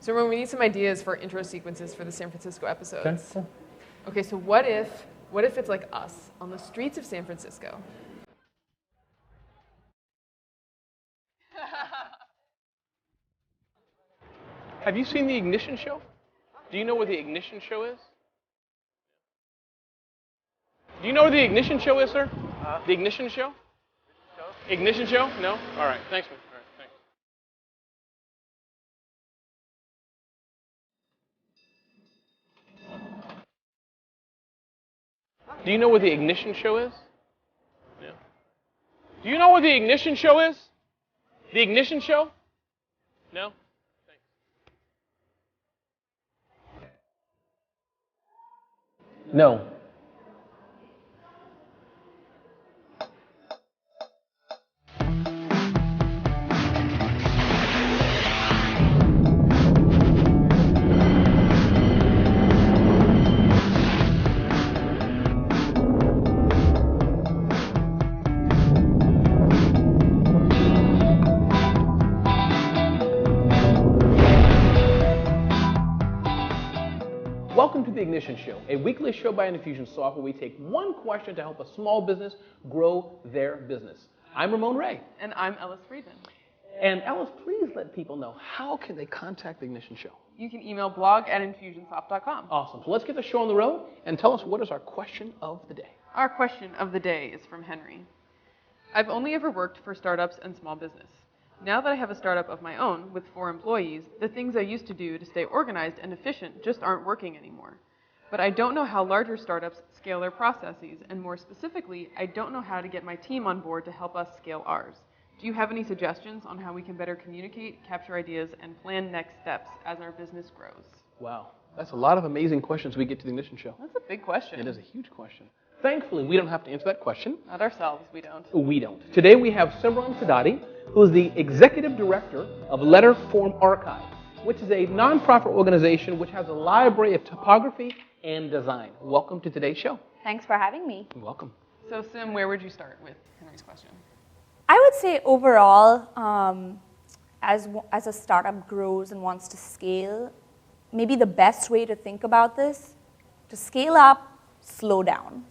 So we need some ideas for intro sequences for the San Francisco episodes. Okay, cool. Okay, so what if it's like us on the streets of San Francisco? Have you seen the Ignition Show? Do you know where the Ignition Show is? Do you know where the Ignition Show is, sir? The Ignition Show? Ignition Show? No? All right, thanks, man. All right, thanks. Do you know where the Ignition Show is? Yeah. Do you know where the Ignition Show is? The Ignition Show? No? Thanks. No. Welcome to the Ignition Show, a weekly show by Infusionsoft where we take one question to help a small business grow their business. I'm Ramon Ray. And I'm Ellis Friedman. And Ellis, please let people know, how can they contact the Ignition Show? You can email blog@infusionsoft.com. Awesome. So let's get the show on the road and tell us what is our question of the day. Our question of the day is from Henry. I've only ever worked for startups and small business. Now that I have a startup of my own with 4 employees, the things I used to do to stay organized and efficient just aren't working anymore. But I don't know how larger startups scale their processes, and more specifically, I don't know how to get my team on board to help us scale ours. Do you have any suggestions on how we can better communicate, capture ideas, and plan next steps as our business grows? Wow, that's a lot of amazing questions we get to the Ignition Show. That's a big question. It is a huge question. Thankfully, we don't have to answer that question. Not ourselves, we don't. We don't. Today we have Simran Thadani, who is the Executive Director of Letterform Archive, which is a nonprofit organization which has a library of typography and design. Welcome to today's show. Thanks for having me. You're welcome. So Sim, where would you start with Henry's question? I would say overall, as a startup grows and wants to scale, maybe the best way to think about this, to scale up, slow down.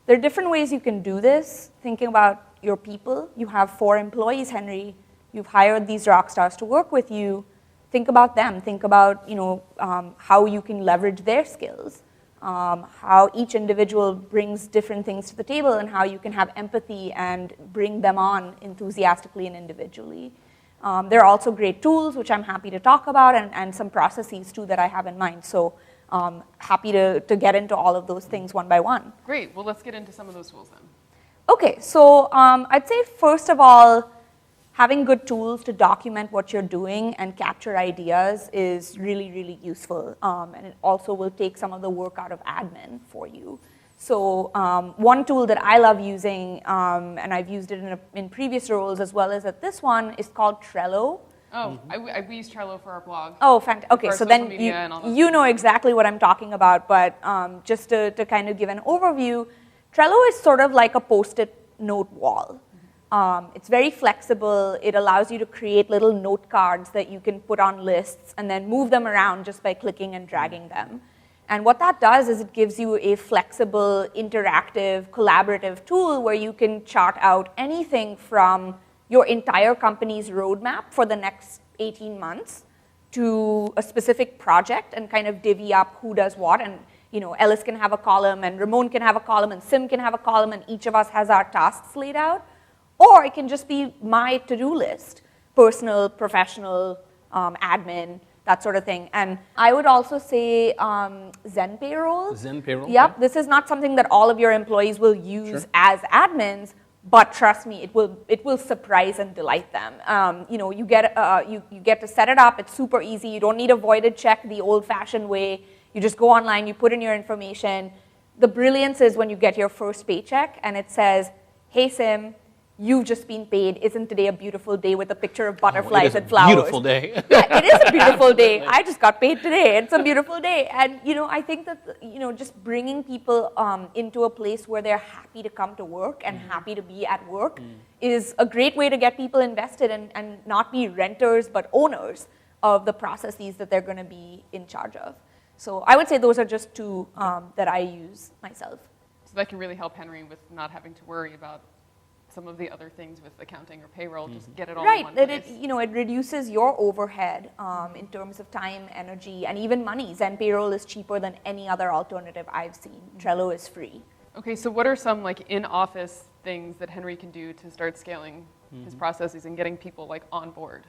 There are different ways you can do this. Thinking about your people, you have 4 employees, Henry. You've hired these rock stars to work with you. Think about them. Think about how you can leverage their skills, how each individual brings different things to the table, and how you can have empathy and bring them on enthusiastically and individually. There are also great tools, which I'm happy to talk about, and some processes too that I have in mind. So happy to get into all of those things one by one. Great. Well, let's get into some of those tools then. Okay, so I'd say first of all, having good tools to document what you're doing and capture ideas is really, really useful. And it also will take some of the work out of admin for you. So one tool that I love using, and I've used it in previous roles as well as at this one, is called Trello. Oh, we use Trello for our blog. Oh, fantastic. Okay, so then you know exactly what I'm talking about, but just to kind of give an overview, Trello is sort of like a Post-it note wall. It's very flexible. It allows you to create little note cards that you can put on lists and then move them around just by clicking and dragging them. And what that does is it gives you a flexible, interactive, collaborative tool where you can chart out anything from your entire company's roadmap for the next 18 months to a specific project and kind of divvy up who does what. And Ellis can have a column, and Ramon can have a column, and Sim can have a column, and each of us has our tasks laid out. Or it can just be my to-do list, personal, professional, admin, that sort of thing. And I would also say Zen Payrolls. Zen Payrolls. Yep, Okay. this is not something that all of your employees will use as admins, but trust me, it will surprise and delight them. You get to set it up. It's super easy. You don't need a voided check the old-fashioned way. You just go online, you put in your information. The brilliance is when you get your first paycheck and it says, "Hey Sim, you've just been paid. Isn't today a beautiful day?" with a picture of butterflies and flowers. Beautiful day. Yeah, it is a beautiful day. I just got paid today. It's a beautiful day. And I think that just bringing people into a place where they're happy to come to work and happy to be at work is a great way to get people invested and not be renters but owners. of the processes that they're going to be in charge of. So I would say those are just two that I use myself. So that can really help Henry with not having to worry about some of the other things with accounting or payroll, just get it all in one place. Right, it reduces your overhead in terms of time, energy, and even money. Zen Payroll is cheaper than any other alternative I've seen. Trello is free. Okay, so what are some like in-office things that Henry can do to start scaling his processes and getting people like on board?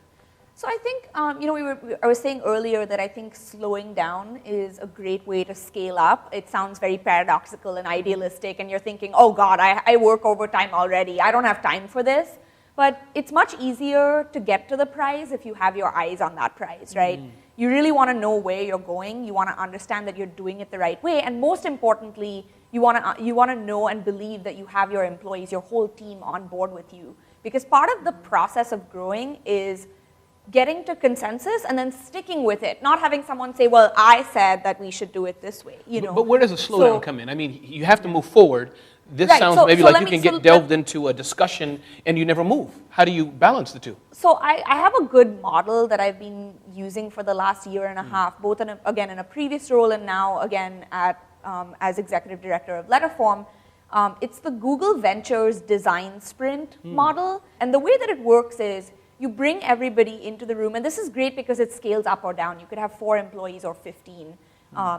So I think, I was saying earlier that I think slowing down is a great way to scale up. It sounds very paradoxical and idealistic, and you're thinking, oh God, I work overtime already. I don't have time for this. But it's much easier to get to the prize if you have your eyes on that prize, right? You really want to know where you're going. You want to understand that you're doing it the right way. And most importantly, you want to know and believe that you have your employees, your whole team on board with you. Because part of the process of growing is getting to consensus and then sticking with it, not having someone say, well, I said that we should do it this way. But where does the slowdown come in? I mean, you have to move forward. This sounds maybe like you can get delved into a discussion and you never move. How do you balance the two? So I have a good model that I've been using for the last year and a half, both in a previous role and now again as executive director of Letterform. It's the Google Ventures design sprint model. And the way that it works is you bring everybody into the room, and this is great because it scales up or down. You could have 4 employees or 15.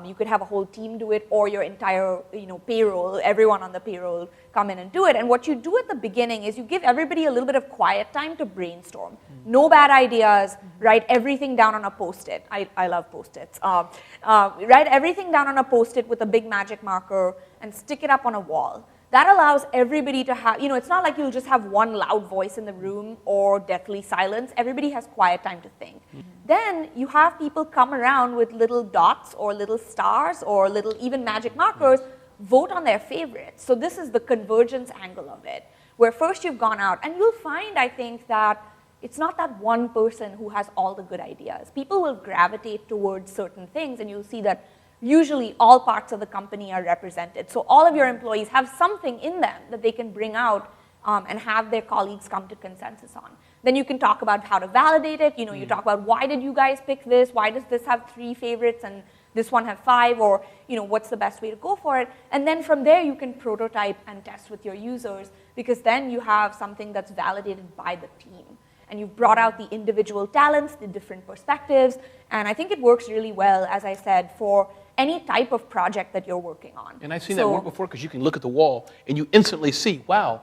You could have a whole team do it, or your entire payroll, everyone on the payroll come in and do it. And what you do at the beginning is you give everybody a little bit of quiet time to brainstorm. No bad ideas, write everything down on a Post-it. I love Post-its. Write everything down on a Post-it with a big magic marker and stick it up on a wall. That allows everybody to have, it's not like you'll just have one loud voice in the room or deathly silence. Everybody has quiet time to think. Then you have people come around with little dots or little stars or little even magic markers, vote on their favorites. So this is the convergence angle of it, where first you've gone out, and you'll find, I think, that it's not that one person who has all the good ideas. People will gravitate towards certain things, and you'll see that usually all parts of the company are represented. So all of your employees have something in them that they can bring out and have their colleagues come to consensus on. Then you can talk about how to validate it. You talk about why did you guys pick this? Why does this have 3 favorites and this one have 5? Or what's the best way to go for it? And then from there you can prototype and test with your users, because then you have something that's validated by the team. And you've brought out the individual talents, the different perspectives, and I think it works really well, as I said, for any type of project that you're working on. And I've seen that work before, because you can look at the wall and you instantly see, wow,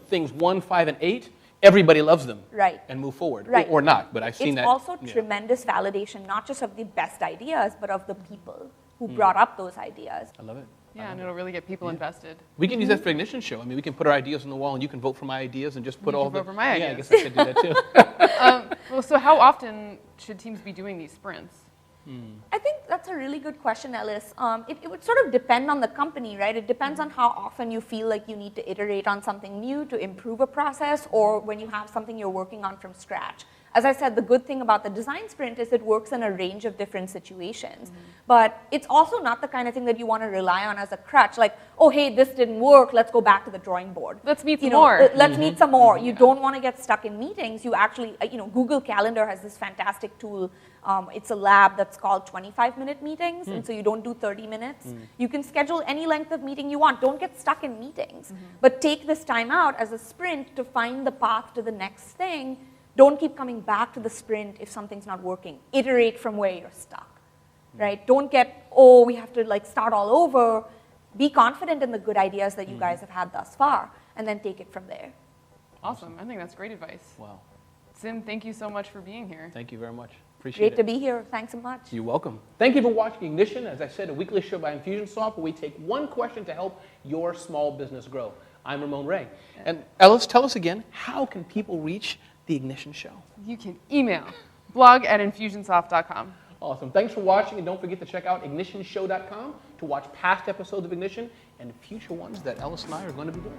things 1, 5, and 8, everybody loves them. Right. And move forward. Right. Or not, but I've seen that. It's also tremendous validation, not just of the best ideas, but of the people who brought up those ideas. I love it. Yeah, and it'll really get people invested. We can use that for Ignition Show. I mean, we can put our ideas on the wall, and you can vote for my ideas and just put all the... vote for my ideas. Yeah, I guess I could do that too. Well, so how often should teams be doing these sprints? I think that's a really good question, Ellis. It would sort of depend on the company, right? It depends on how often you feel like you need to iterate on something new to improve a process, or when you have something you're working on from scratch. As I said, the good thing about the design sprint is it works in a range of different situations. But it's also not the kind of thing that you want to rely on as a crutch, like, oh, hey, this didn't work, let's go back to the drawing board. Let's meet some more. Let's meet some more. You don't want to get stuck in meetings. You actually, Google Calendar has this fantastic tool. It's a lab that's called 25-minute meetings, and so you don't do 30 minutes. You can schedule any length of meeting you want. Don't get stuck in meetings. But take this time out as a sprint to find the path to the next thing. Don't keep coming back to the sprint if something's not working. Iterate from where you're stuck, right? Don't get, we have to start all over. Be confident in the good ideas that you guys have had thus far, and then take it from there. Awesome. I think that's great advice. Wow. Sim, thank you so much for being here. Thank you very much. Appreciate it. Great to be here. Thanks so much. You're welcome. Thank you for watching Ignition. As I said, a weekly show by Infusionsoft where we take one question to help your small business grow. I'm Ramon Ray. And Ellis, tell us again, how can people reach the Ignition Show? You can email blog@infusionsoft.com. Awesome. Thanks for watching, and don't forget to check out ignitionshow.com to watch past episodes of Ignition and future ones that Ellis and I are going to be doing.